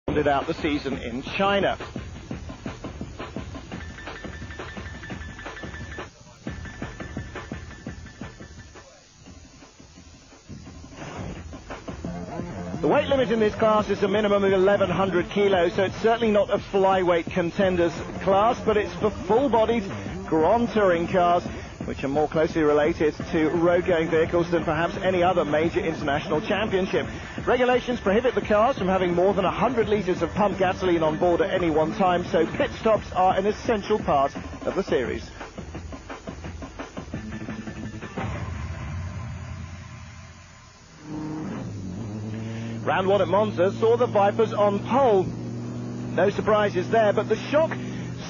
rounded out the season in China. The weight limit in this class is a minimum of 1,100 kilos, so it's certainly not a flyweight contenders class, but it's for full-bodied Grand Touring cars, which are more closely related to road-going vehicles than perhaps any other major international championship. Regulations prohibit the cars from having more than 100 litres of pumped gasoline on board at any one time, so pit stops are an essential part of the series. Round 1 at Monza saw the Vipers on pole. No surprises there, but the shock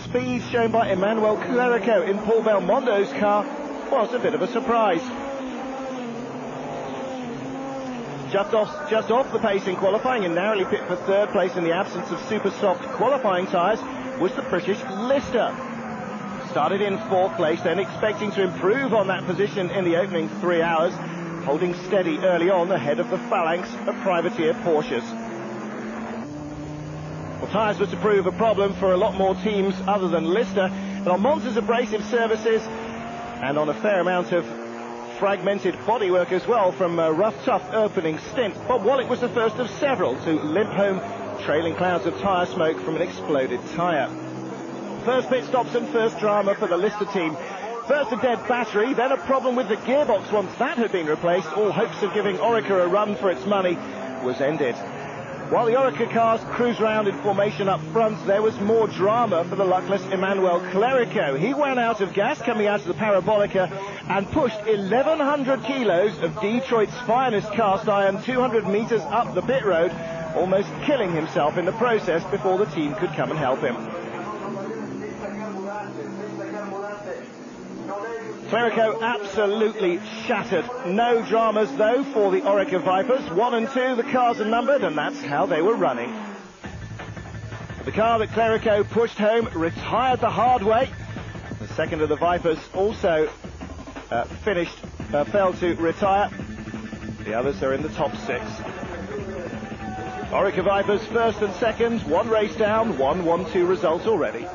speed shown by Emmanuel Clerico in Paul Belmondo's car was a bit of a surprise. Just off the pace in qualifying and narrowly pipped for third place in the absence of super soft qualifying tyres was the British Lister. Started in fourth place, then expecting to improve on that position in the opening 3 hours, holding steady early on ahead of the phalanx of privateer Porsches. Well, tyres were to prove a problem for a lot more teams other than Lister, and on Monza's abrasive surfaces and on a fair amount of fragmented bodywork as well from a rough, tough opening stint, Bob Wallick was the first of several to limp home trailing clouds of tyre smoke from an exploded tyre. First pit stops and first drama for the Lister team. First a dead battery, then a problem with the gearbox. Once that had been replaced, all hopes of giving Orica a run for its money was ended. While the Orica cars cruised around in formation up front, there was more drama for the luckless Emmanuel Clerico. He ran out of gas coming out of the Parabolica and pushed 1,100 kilos of Detroit's finest cast iron 200 metres up the pit road, almost killing himself in the process before the team could come and help him. Clerico absolutely shattered. No dramas, though, for the Orica Vipers. 1 and 2, the cars are numbered, and that's how they were running. The car that Clerico pushed home retired the hard way. The second of the Vipers also fell to retire. The others are in the top 6. Orica Vipers first and second, 1 race down, 1-1-2 result already.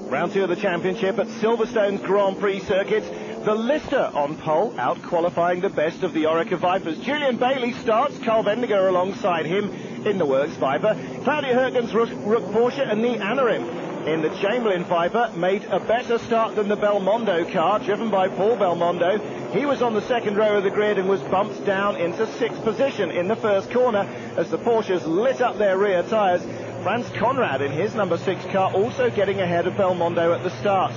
Round 2 of the championship at Silverstone's Grand Prix circuit. The Lister on pole, out-qualifying the best of the Orica Vipers. Julian Bailey starts, Carl Vendiger alongside him in the Works Viper. Claudia Hergen's Rook Porsche and Nee Anarim in the Chamberlain Viper made a better start than the Belmondo car, driven by Paul Belmondo. He was on the second row of the grid and was bumped down into 6th position in the first corner as the Porsches lit up their rear tyres. Franz Conrad in his number 6 car also getting ahead of Belmondo at the start.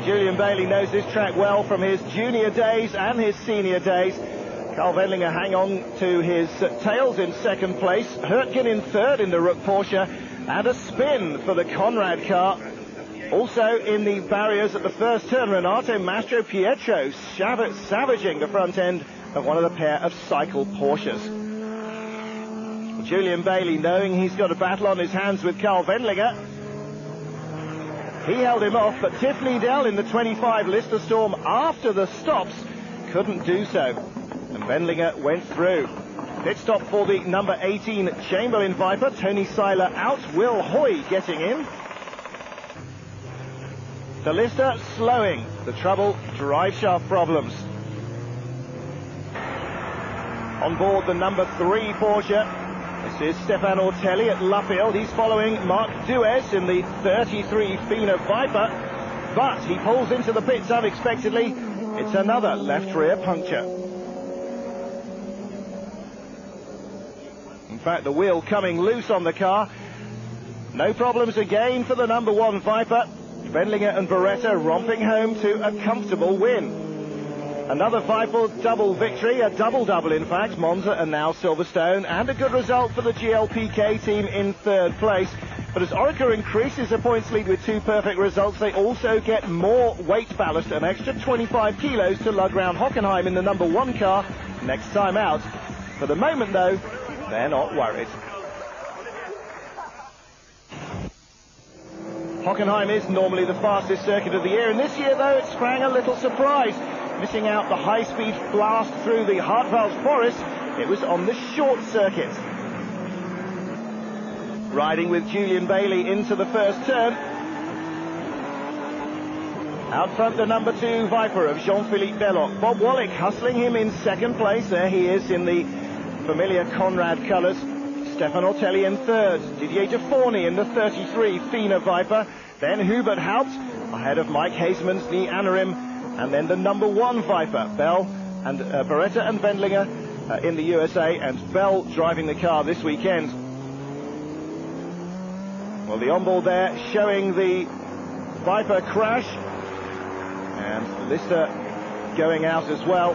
Julian Bailey knows this track well from his junior days and his senior days. Carl Wendlinger hang on to his tails in second place. Hertgen in third in the Rook Porsche, and a spin for the Conrad car. Also in the barriers at the first turn, Renato Mastro Pietro savaging the front end of one of the pair of cycle Porsches. Julian Bailey, knowing he's got a battle on his hands with Carl Wendlinger, he held him off, but Tiff Needell in the 25 Lister Storm after the stops couldn't do so, and Wendlinger went through. Pit stop for the number 18 Chamberlain Viper. Tony Seiler out, Will Hoy getting in. The Lister slowing, the trouble, drive shaft problems. On board the number 3 Porsche, this is Stefan Ortelli at Luffield. He's following Mark Dues in the 33 Fina Viper, but he pulls into the pits unexpectedly. It's another left rear puncture. In fact, the wheel coming loose on the car. No problems again for the number 1 Viper. Wendlinger and Beretta romping home to a comfortable win. Another Viper double victory, a double-double in fact, Monza and now Silverstone, and a good result for the GLPK team in third place. But as Orica increases the points lead with 2 perfect results, they also get more weight ballast, an extra 25 kilos to lug round Hockenheim in the number 1 car next time out. For the moment though, they're not worried. Hockenheim is normally the fastest circuit of the year, and this year though it sprang a little surprise. Missing out the high-speed blast through the Hartwald Forest It was on the short circuit. Riding with Julian Bailey into the first turn. Out front, the number 2 Viper of Jean-Philippe Belloc. Bob Wallach hustling him in second place. There he is in the familiar Conrad colours. Stefan Ortelli in third. Didier Deforny in the 33 Fina Viper. Then Hubert Haupt ahead of Mike Hazeman's the Anarim. And then the number 1 Viper, Bell and Beretta and Wendlinger in the USA. And Bell driving the car this weekend. Well, the onboard there showing the Viper crash. And Lister going out as well.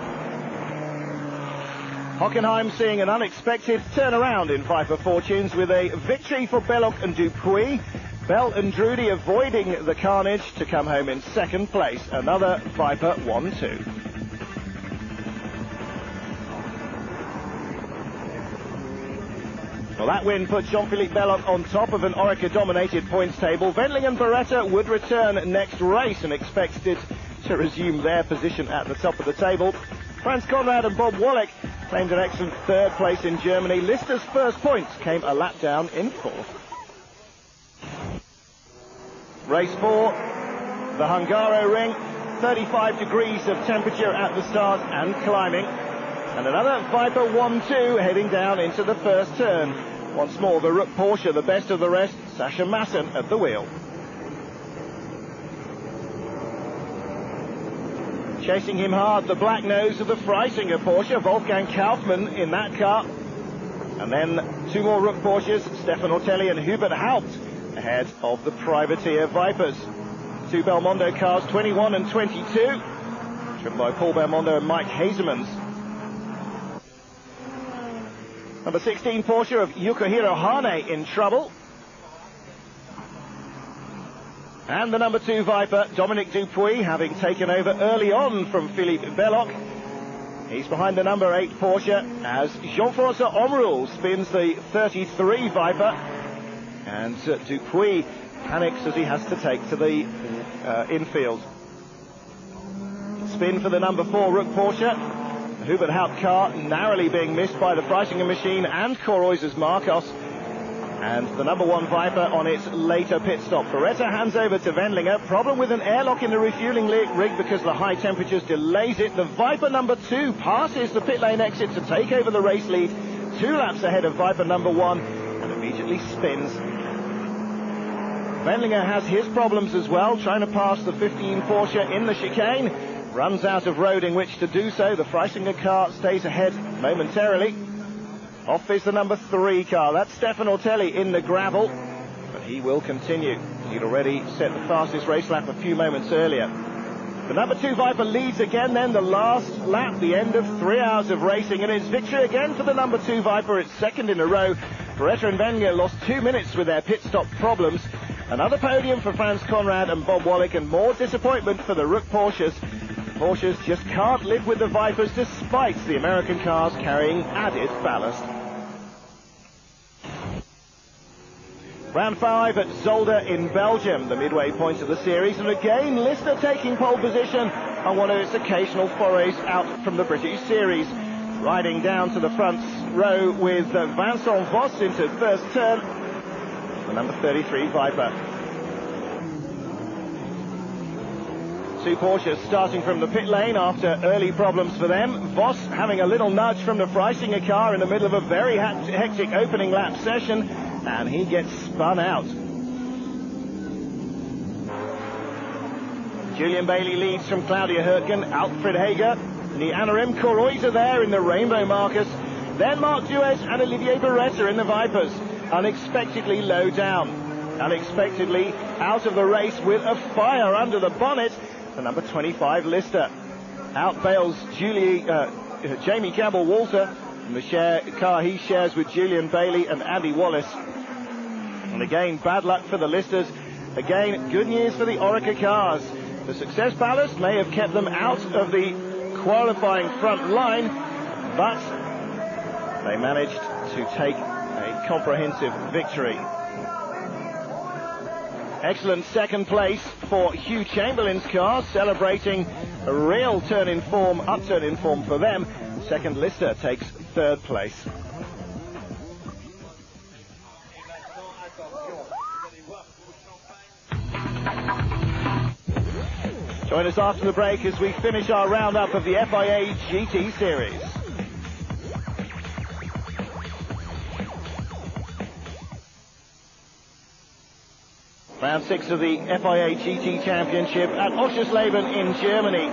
Hockenheim seeing an unexpected turnaround in Viper fortunes with a victory for Belloc and Dupuis. Bell and Brudi avoiding the carnage to come home in second place. Another Viper 1-2. Well, that win put Jean-Philippe Belloc on top of an Orica-dominated points table. Wendling and Beretta would return next race and expected to resume their position at the top of the table. Franz Conrad and Bob Wallach claimed an excellent third place in Germany. Lister's first points came a lap down in fourth. Race 4, the Hungaroring, 35 degrees of temperature at the start and climbing. And another Viper 1-2 heading down into the first turn. Once more, the Rook Porsche, the best of the rest, Sascha Masson at the wheel. Chasing him hard, the black nose of the Freisinger Porsche, Wolfgang Kaufmann in that car. And then 2 more Rook Porsches, Stefan Ortelli and Hubert Haupt ahead of the Privateer Vipers. 2 Belmondo cars, 21 and 22, driven by Paul Belmondo and Mike Hazemans. Number 16 Porsche of Yukihiro Hane in trouble. And the number 2 Viper, Dominic Dupuis, having taken over early on from Philippe Belloc. He's behind the number 8 Porsche as Jean-François Omrul spins the 33 Viper. And Dupuis panics as he has to take to the infield. Spin for the number 4 Rook Porsche. Hubert Haupt car narrowly being missed by the Freisinger machine and Coroyz's Marcos. And the number 1 Viper on its later pit stop. Beretta hands over to Wendlinger. Problem with an airlock in the refueling rig because the high temperatures delays it. The Viper number 2 passes the pit lane exit to take over the race lead. 2 laps ahead of Viper number 1 and immediately spins. Wendlinger has his problems as well, trying to pass the 15 Porsche in the chicane. Runs out of road in which to do so. The Freisinger car stays ahead momentarily. Off is the number 3 car. That's Stefan Ortelli in the gravel. But he will continue. He'd already set the fastest race lap a few moments earlier. The number 2 Viper leads again then. The last lap, the end of 3 hours of racing. And it's victory again for the number 2 Viper. It's second in a row. Beretta and Wendlinger lost 2 minutes with their pit stop problems. Another podium for Franz Conrad and Bob Wallach, and more disappointment for the Rook Porsches. Porsches just can't live with the Vipers despite the American cars carrying added ballast. Round 5 at Zolder in Belgium, the midway point of the series, and again Lister taking pole position on one of its occasional forays out from the British series. Riding down to the front row with Vincent Voss into first turn, the number 33 Viper. 2 Porsches starting from the pit lane after early problems for them. Voss having a little nudge from the Freisinger car in the middle of a very hectic opening lap session, and he gets spun out. Julian Bailey leads from Claudia Hürtgen, Alfred Hager, the Anarim, Coroyza there in the Rainbow Marcus, then Marc Duez and Olivier Beretta in the Vipers, unexpectedly low down, unexpectedly out of the race with a fire under the bonnet. The number 25 Lister outbails Jamie Campbell-Walter in the car he shares with Julian Bailey and Andy Wallace. And again, bad luck for the Listers. Again, good news for the Orica cars. The success ballast may have kept them out of the qualifying front line, but they managed to take a comprehensive victory. Excellent second place for Hugh Chamberlain's car, celebrating a real upturn in form for them. Second Lister takes third place. Join us after the break as we finish our roundup of the FIA GT Series. Round 6 of the FIA GT Championship at Oschersleben in Germany.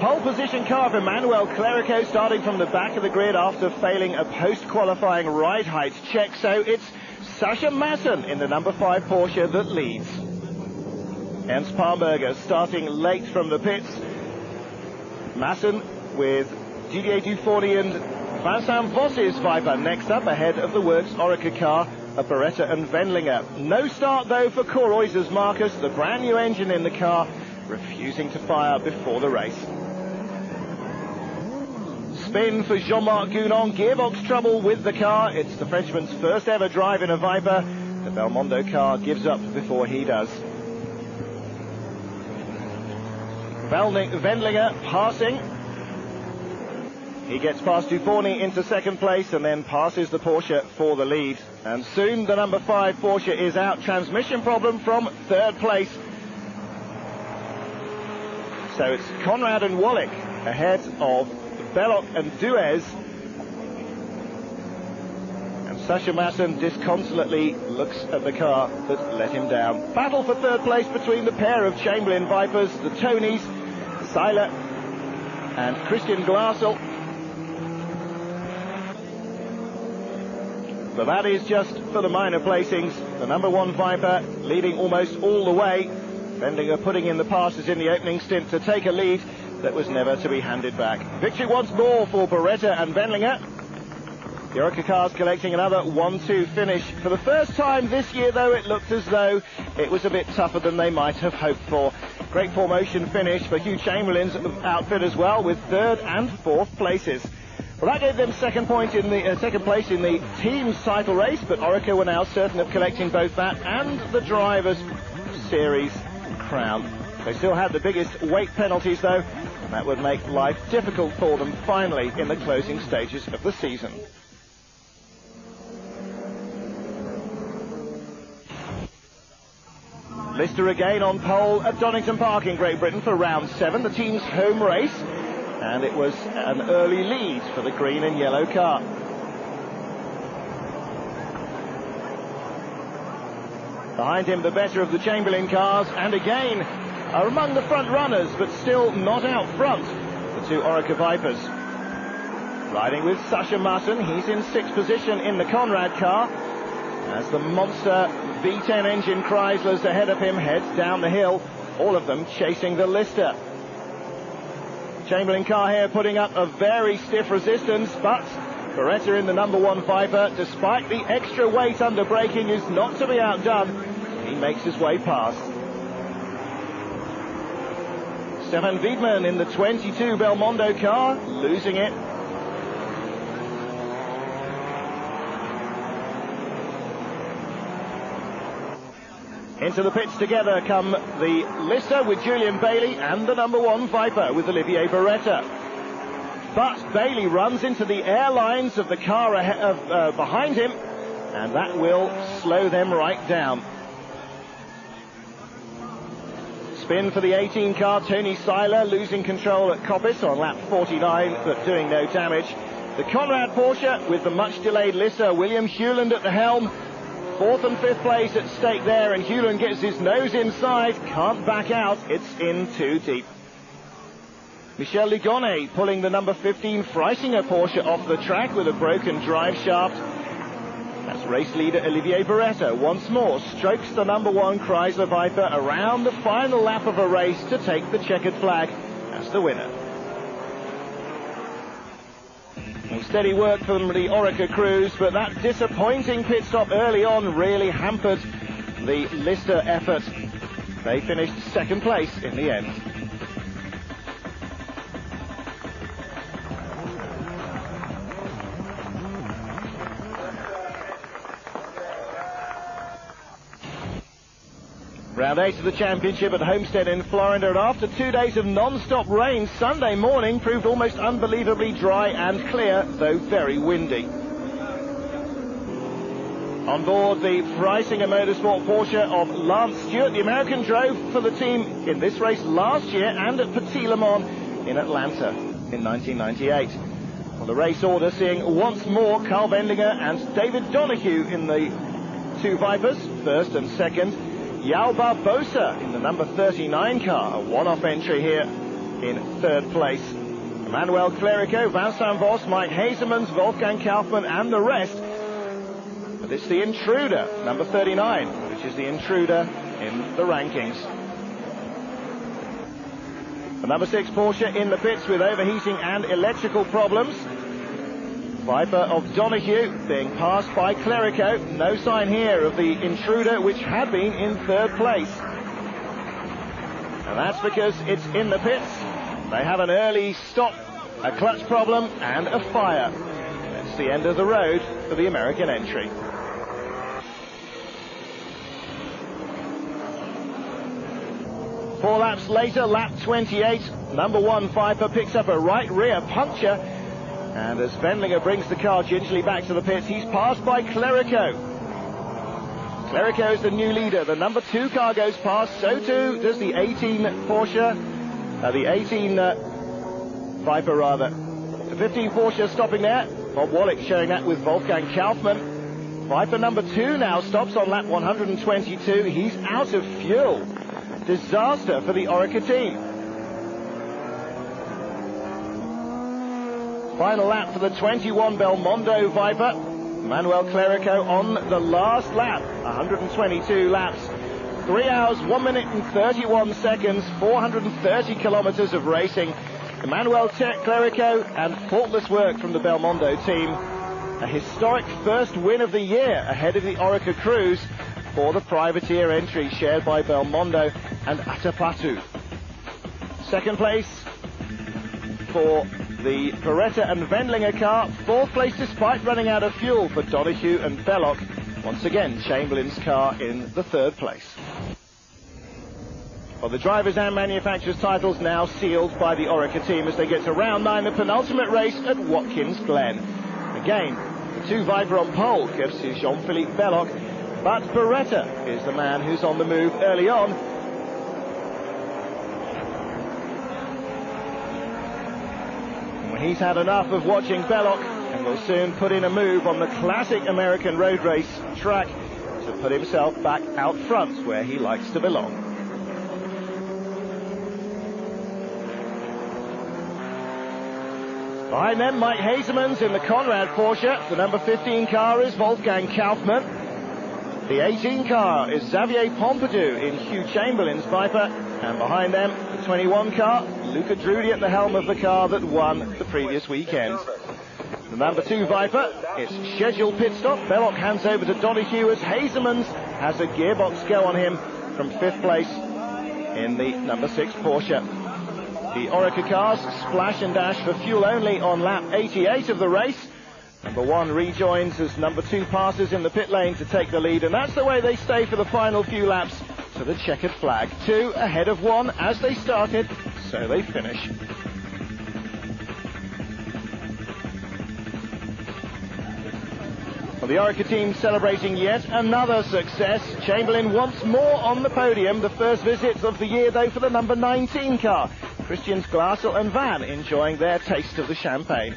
Pole position car for Manuel Clerico starting from the back of the grid after failing a post-qualifying ride height check. So it's Sascha Maassen in the number 5 Porsche that leads. Ernst Palmberger starting late from the pits. Maassen with Didier Dufourny and Vincent Voss's Viper next up ahead of the Works Oreca car of Beretta and Wendlinger. No start though for Koreuzer's Marcus, the brand new engine in the car refusing to fire before the race. Spin for Jean-Marc Gounon, gearbox trouble with the car. It's the Frenchman's first ever drive in a Viper. The Belmondo car gives up before he does. Wendlinger passing. He gets past Dufourny into second place and then passes the Porsche for the lead. And soon the number 5 Porsche is out. Transmission problem from third place. So it's Conrad and Wallach ahead of Belloc and Duez. And Sascha Maassen disconsolately looks at the car that let him down. Battle for third place between the pair of Chamberlain Vipers, the Tonys, Seiler and Christian Glasl. But that is just for the minor placings. The number 1 Viper leading almost all the way. Wendlinger putting in the passes in the opening stint to take a lead that was never to be handed back. Victory once more for Beretta and Wendlinger. The Oreca cars collecting another 1-2 finish. For the first time this year, though, it looked as though it was a bit tougher than they might have hoped for. Great formation finish for Hugh Chamberlain's outfit as well, with third and fourth places. Well, that gave them second place in the team's title race, but Oreca were now certain of collecting both that and the Drivers' Series crown. They still had the biggest weight penalties, though, and that would make life difficult for them finally in the closing stages of the season. Lister again on pole at Donington Park in Great Britain for round 7, the team's home race. And it was an early lead for the green and yellow car. Behind him, the better of the Chamberlain cars, and again are among the front runners, but still not out front, the 2 Oreca Vipers. Riding with Sascha Maassen, he's in 6th position in the Conrad car, as the monster V10 engine Chryslers ahead of him heads down the hill, all of them chasing the Lister. Chamberlain car here putting up a very stiff resistance, but Beretta in the number 1 Viper, despite the extra weight under braking, is not to be outdone. He makes his way past. Stefan Wiedmann in the 22 Belmondo car, losing it. Into the pits together come the Lister with Julian Bailey and the number 1 Viper with Olivier Beretta. But Bailey runs into the airlines of the car behind him, and that will slow them right down. Spin for the 18 car, Tony Seiler losing control at Coppice on lap 49, but doing no damage. The Conrad Porsche with the much delayed Lister, William Hewland at the helm. 4th and 5th place at stake there, and Hewland gets his nose inside, can't back out, it's in too deep. Michel Ligonnet pulling the number 15 Freisinger Porsche off the track with a broken drive shaft. That's race leader Olivier Beretta once more strokes the number 1 Chrysler Viper around the final lap of a race to take the checkered flag as the winner. Well, steady work from the Oreca crews, but that disappointing pit stop early on really hampered the Lister effort. They finished 2nd place in the end. Round 8 of the championship at Homestead in Florida, and after 2 days of non-stop rain, Sunday morning proved almost unbelievably dry and clear, though very windy. On board the Freisinger Motorsport Porsche of Lance Stewart, the American drove for the team in this race last year and at Petit Le Mans in Atlanta in 1998. Well, the race order seeing once more Carl Wendlinger and David Donoghue in the two Vipers, first and second. Yao Barbosa in the number 39 car, a one-off entry here in third place. Emmanuel Clerico, Vincent Voss, Mike Hazelmans, Wolfgang Kaufmann and the rest. But it's the intruder, number 39, which is the intruder in the rankings. The number 6 Porsche in the pits with overheating and electrical problems. Viper of Donoghue being passed by Clerico. No sign here of the intruder, which had been in third place. And that's because it's in the pits. They have an early stop, a clutch problem and a fire. That's the end of the road for the American entry. Four laps later, lap 28, number 1 Viper picks up a right rear puncture. And as Wendlinger brings the car gingerly back to the pits, he's passed by Clerico. Clerico is the new leader. The number 2 car goes past, so too does the 18 Porsche, the 18 Viper rather. The 15 Porsche stopping there. Bob Wallach showing that with Wolfgang Kaufmann. Viper number 2 now stops on lap 122. He's out of fuel. Disaster for the Oreca team. Final lap for the 21 Belmondo Viper. Manuel Clerico on the last lap, 122 laps. 3 hours, 1 minute and 31 seconds, 430 kilometers of racing. Emmanuel Clerico and faultless work from the Belmondo team. A historic first win of the year ahead of the Oreca Cruise for the privateer entry shared by Belmondo and Atapatu. Second place for the Beretta and Wendlinger car. Fourth place despite running out of fuel for Donoghue and Belloc. Once again, Chamberlain's car in the third place. Well, the drivers and manufacturers titles now sealed by the Oreca team as they get to round 9, the penultimate race at Watkins Glen. Again, the 2 Viper on pole gives to Jean-Philippe Belloc, but Beretta is the man who's on the move early on. He's had enough of watching Belloc and will soon put in a move on the classic American road race track to put himself back out front where he likes to belong. Behind them, Mike Hazelmans in the Conrad Porsche. The number 15 car is Wolfgang Kaufmann. The 18 car is Xavier Pompidou in Hugh Chamberlain's Viper. And behind them, the 21 car, Luca Drudi at the helm of the car that won the previous weekend. The number 2 Viper, it's scheduled pit stop. Belloc hands over to Donoghue as Hazelmans has a gearbox go on him from 5th place in the number 6 Porsche. The Oreca cars splash and dash for fuel only on lap 88 of the race. Number 1 rejoins as number 2 passes in the pit lane to take the lead, and that's the way they stay for the final few laps to the checkered flag. 2 ahead of 1 as they started, so they finish. Well, the Oreca team celebrating yet another success. Chamberlain once more on the podium. The first visit of the year, though, for the number 19 car. Christians Glassel and Van enjoying their taste of the champagne.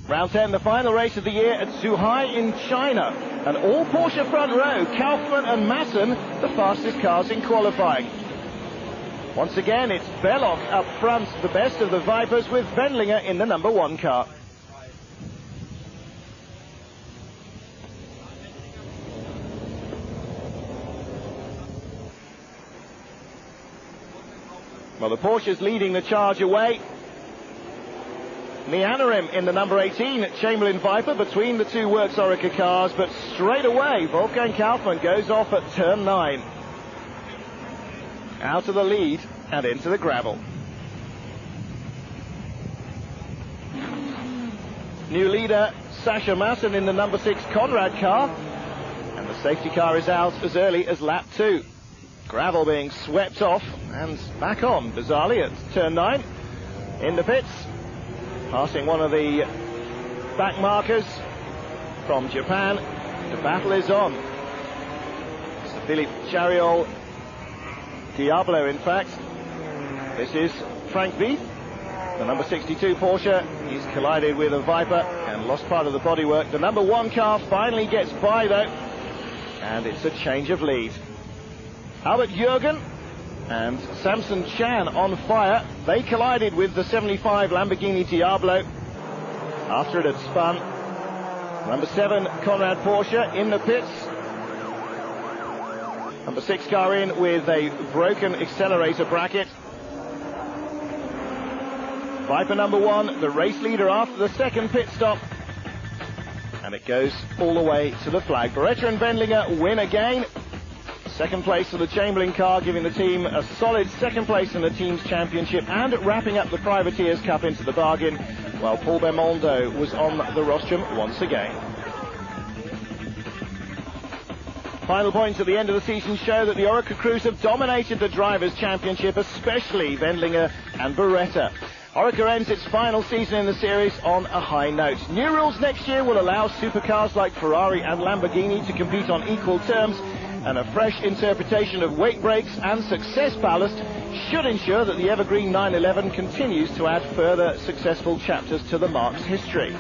Round 10, the final race of the year at Zhuhai in China. An all-Porsche front row, Kaufmann and Masson, the fastest cars in qualifying. Once again, it's Belloc up front, the best of the Vipers, with Wendlinger in the number 1 car. Well, the Porsche's leading the charge away. Meandering in the number 18 at Chamberlain Viper between the 2 Works Oreca cars, but straight away Wolfgang Kaufmann goes off at turn 9. out of the lead and into the gravel. New leader Sasha Masson in the number 6 Conrad car, and the safety car is out as early as lap 2. Gravel being swept off and back on, bizarrely, at turn 9. In the pits, passing one of the back markers from Japan. The battle is on. It's Philippe Chariol Diablo, in fact. This is Frank Vieth, the number 62 Porsche. He's collided with a Viper and lost part of the bodywork. The number 1 car finally gets by, though, and it's a change of lead. Albert Jürgen and Samson Chan on fire. They collided with the 75 Lamborghini Diablo after it had spun. Number 7 Conrad Porsche in the pits. Number 6 car in with a broken accelerator bracket. Viper number 1, the race leader after the second pit stop. And it goes all the way to the flag. Beretta and Wendlinger win again. Second place for the Chamberlain car, giving the team a solid second place in the team's championship and wrapping up the Privateers Cup into the bargain, while Paul Belmondo was on the rostrum once again. Final points at the end of the season show that the Oreca crews have dominated the Drivers' Championship, especially Wendlinger and Beretta. Oreca ends its final season in the series on a high note. New rules next year will allow supercars like Ferrari and Lamborghini to compete on equal terms, and a fresh interpretation of weight breaks and success ballast should ensure that the evergreen 911 continues to add further successful chapters to the marque's history.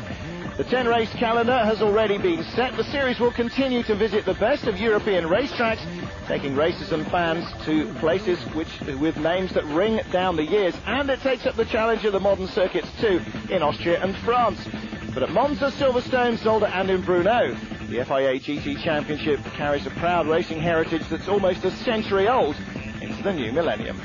The 10-race calendar has already been set. The series will continue to visit the best of European racetracks, taking racers and fans to places with names that ring down the years. And it takes up the challenge of the modern circuits too, in Austria and France. But at Monza, Silverstone, Zolder and in Brno, the FIA GT Championship carries a proud racing heritage that's almost a century old into the new millennium.